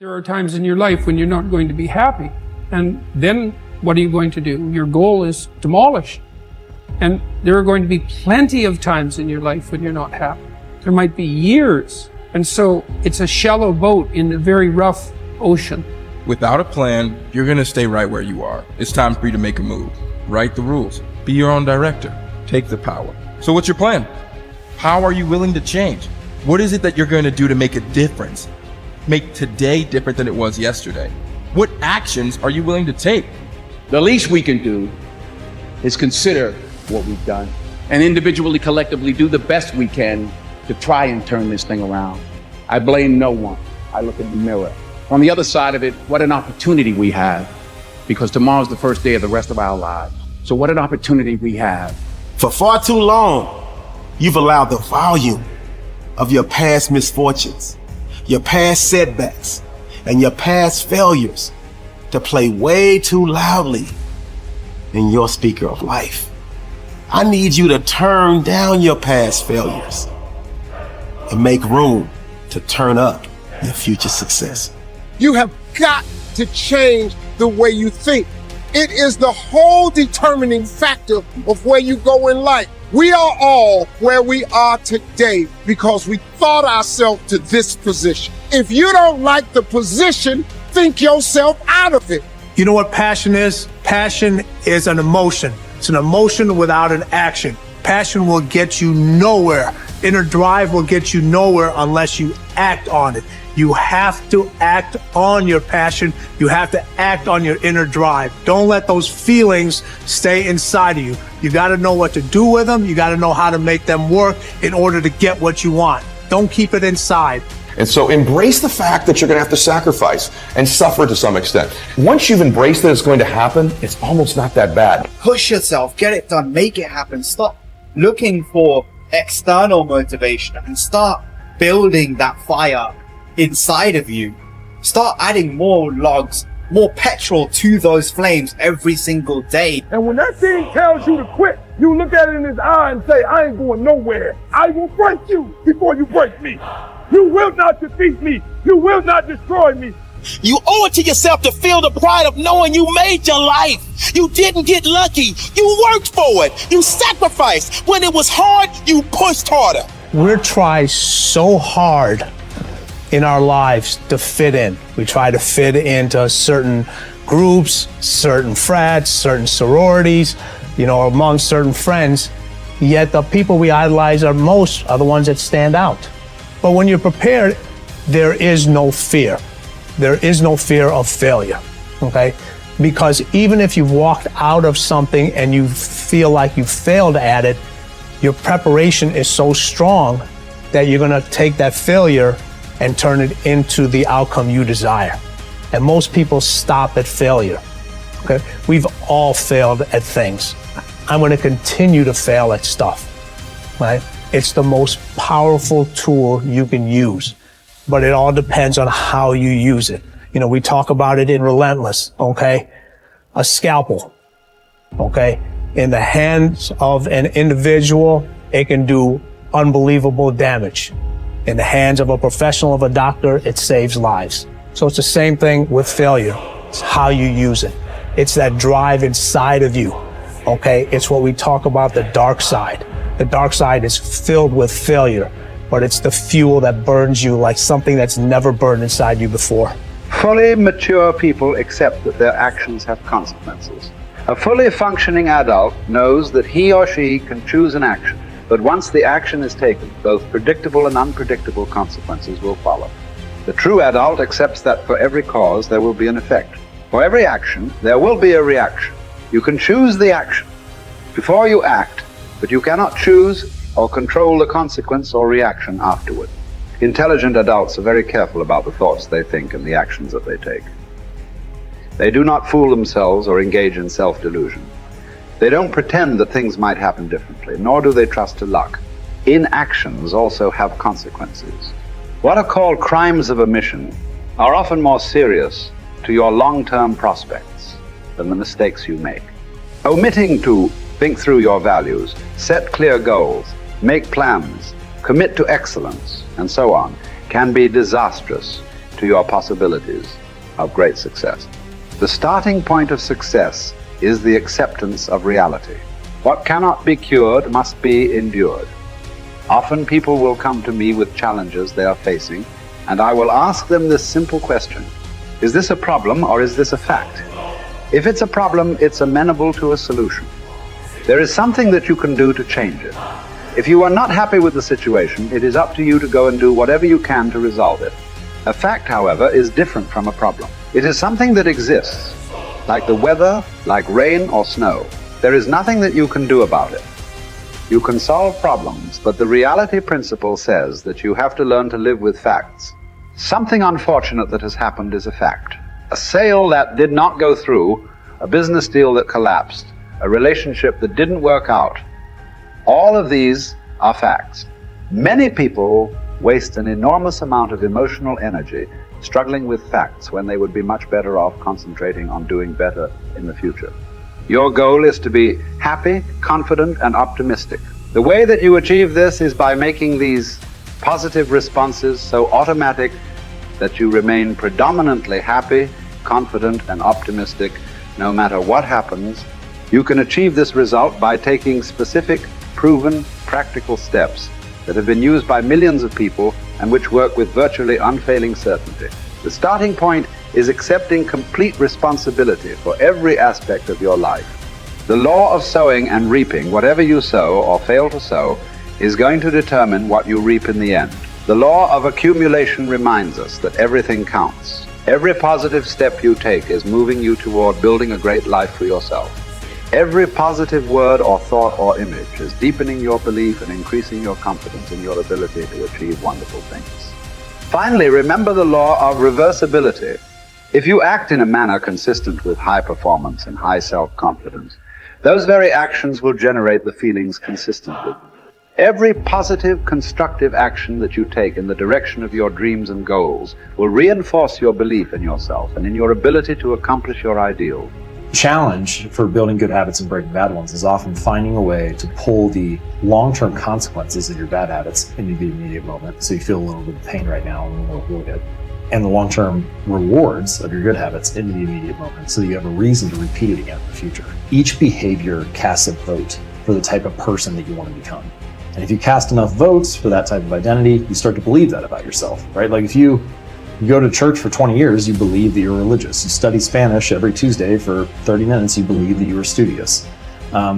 There are times in your life when you're not going to be happy. And then what are you going to do? Your goal is demolished. And there are going to be plenty of times in your life when you're not happy. There might be years. And so it's a shallow boat in a very rough ocean. Without a plan, you're going to stay right where you are. It's time for you to make a move. Write the rules. Be your own director. Take the power. So what's your plan? How are you willing to change? What is it that you're going to do to make a difference? Make today different than it was yesterday? What actions are you willing to take? The least we can do is consider what we've done and individually, collectively do the best we can to try and turn this thing around. I blame no one. I look in the mirror. On the other side of it, what an opportunity we have, because tomorrow's the first day of the rest of our lives. So what an opportunity we have. For far too long, you've allowed the volume of your past misfortunes, your past setbacks, and your past failures to play way too loudly in your speaker of life. I need you to turn down your past failures and make room to turn up your future success. You have got to change the way you think. It is the whole determining factor of where you go in life. We are all where we are today because we thought ourselves to this position. If you don't like the position, think yourself out of it. You know what passion is? Passion is an emotion. It's an emotion without an action. Passion will get you nowhere. Inner drive will get you nowhere unless you act on it. You have to act on your passion. You have to act on your inner drive. Don't let those feelings stay inside of you. You got to know what to do with them. You got to know how to make them work in order to get what you want. Don't keep it inside. And so embrace the fact that you're going to have to sacrifice and suffer to some extent. Once you've embraced that it's going to happen, it's almost not that bad. Push yourself, get it done, make it happen. Stop looking for external motivation and start building that fire inside of you. Start adding more logs, more petrol to those flames every single day. And when that thing tells you to quit, you look at it in his eye and say, I ain't going nowhere. I will break you before you break me. You will not defeat me. You will not destroy me. You owe it to yourself to feel the pride of knowing you made your life. You didn't get lucky. You worked for it. You sacrificed. When it was hard, you pushed harder. We're trying so hard in our lives to fit in. We try to fit into certain groups, certain frats, certain sororities, among certain friends. Yet the people we idolize are the ones that stand out. But when you're prepared, there is no fear. There is no fear of failure, okay? Because even if you've walked out of something and you feel like you failed at it, your preparation is so strong that you're gonna take that failure and turn it into the outcome you desire. And most people stop at failure, okay? We've all failed at things. I'm gonna continue to fail at stuff, right? It's the most powerful tool you can use, but it all depends on how you use it. We talk about it in Relentless, okay? A scalpel, okay? In the hands of an individual, it can do unbelievable damage. In the hands of a professional, of a doctor, it saves lives. So it's the same thing with failure. It's how you use it. It's that drive inside of you, okay? It's what we talk about, the dark side. The dark side is filled with failure, but it's the fuel that burns you like something that's never burned inside you before. Fully mature people accept that their actions have consequences. A fully functioning adult knows that he or she can choose an action, but once the action is taken, both predictable and unpredictable consequences will follow. The true adult accepts that for every cause there will be an effect. For every action, there will be a reaction. You can choose the action before you act, but you cannot choose or control the consequence or reaction afterward. Intelligent adults are very careful about the thoughts they think and the actions that they take. They do not fool themselves or engage in self-delusion. They don't pretend that things might happen differently, nor do they trust to luck. Inactions also have consequences. What are called crimes of omission are often more serious to your long-term prospects than the mistakes you make. Omitting to think through your values, set clear goals, make plans, commit to excellence, and so on, can be disastrous to your possibilities of great success. The starting point of success is the acceptance of reality. What cannot be cured must be endured. Often people will come to me with challenges they are facing, and I will ask them this simple question: is this a problem or is this a fact? If it's a problem, it's amenable to a solution. There is something that you can do to change it. If you are not happy with the situation, it is up to you to go and do whatever you can to resolve it. A fact, however, is different from a problem. It is something that exists, like the weather, like rain or snow. There is nothing that you can do about it. You can solve problems, but the reality principle says that you have to learn to live with facts. Something unfortunate that has happened is a fact. A sale that did not go through, a business deal that collapsed, a relationship that didn't work out. All of these are facts. Many people waste an enormous amount of emotional energy struggling with facts when they would be much better off concentrating on doing better in the future. Your goal is to be happy, confident, and optimistic. The way that you achieve this is by making these positive responses so automatic that you remain predominantly happy, confident, and optimistic no matter what happens. You can achieve this result by taking specific, proven, practical steps that have been used by millions of people and which work with virtually unfailing certainty. The starting point is accepting complete responsibility for every aspect of your life. The law of sowing and reaping, whatever you sow or fail to sow, is going to determine what you reap in the end. The law of accumulation reminds us that everything counts. Every positive step you take is moving you toward building a great life for yourself. Every positive word or thought or image is deepening your belief and increasing your confidence in your ability to achieve wonderful things. Finally, remember the law of reversibility. If you act in a manner consistent with high performance and high self-confidence, those very actions will generate the feelings consistent with them. Every positive, constructive action that you take in the direction of your dreams and goals will reinforce your belief in yourself and in your ability to accomplish your ideals. Challenge for building good habits and breaking bad ones is often finding a way to pull the long-term consequences of your bad habits into the immediate moment, so you feel a little bit of pain right now and you feel good, and the long-term rewards of your good habits into the immediate moment, so you have a reason to repeat it again in the future. Each behavior casts a vote for the type of person that you want to become. And if you cast enough votes for that type of identity, you start to believe that about yourself, right? Like if you go to church for 20 years, you believe that you're religious. You study Spanish every Tuesday for 30 minutes, you believe that you are studious.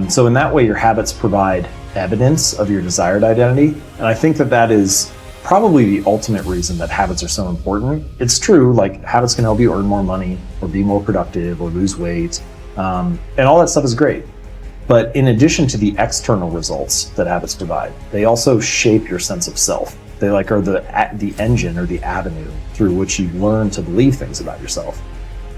So in that way, your habits provide evidence of your desired identity. And I think that that is probably the ultimate reason that habits are so important. It's true, like habits can help you earn more money or be more productive or lose weight. And all that stuff is great. But in addition to the external results that habits provide, they also shape your sense of self. They are the engine or the avenue through which you learn to believe things about yourself.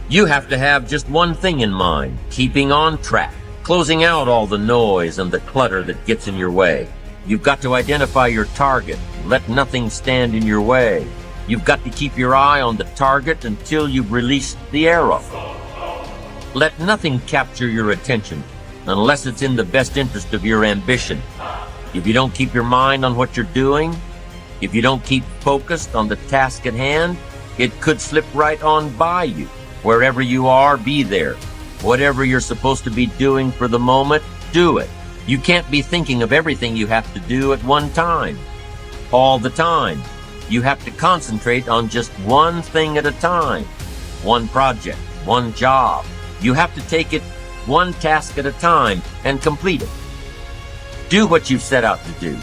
You have to have just one thing in mind: keeping on track, closing out all the noise and the clutter that gets in your way. You've got to identify your target. Let nothing stand in your way. You've got to keep your eye on the target until you've released the arrow. Let nothing capture your attention unless it's in the best interest of your ambition. If you don't keep your mind on what you're doing, if you don't keep focused on the task at hand, it could slip right on by you. Wherever you are, be there. Whatever you're supposed to be doing for the moment, do it. You can't be thinking of everything you have to do at one time, all the time. You have to concentrate on just one thing at a time, one project, one job. You have to take it one task at a time and complete it. Do what you've set out to do.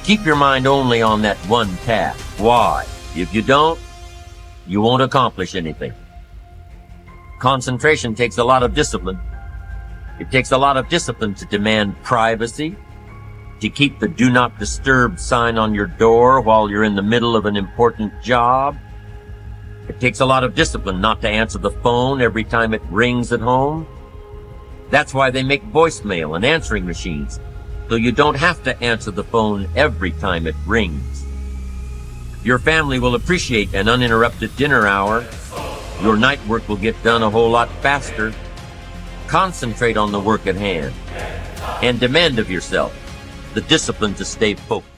Keep your mind only on that one task. Why? If you don't, you won't accomplish anything. Concentration takes a lot of discipline. It takes a lot of discipline to demand privacy, to keep the do not disturb sign on your door while you're in the middle of an important job. It takes a lot of discipline not to answer the phone every time it rings at home. That's why they make voicemail and answering machines, so you don't have to answer the phone every time it rings. Your family will appreciate an uninterrupted dinner hour. Your night work will get done a whole lot faster. Concentrate on the work at hand and demand of yourself the discipline to stay focused.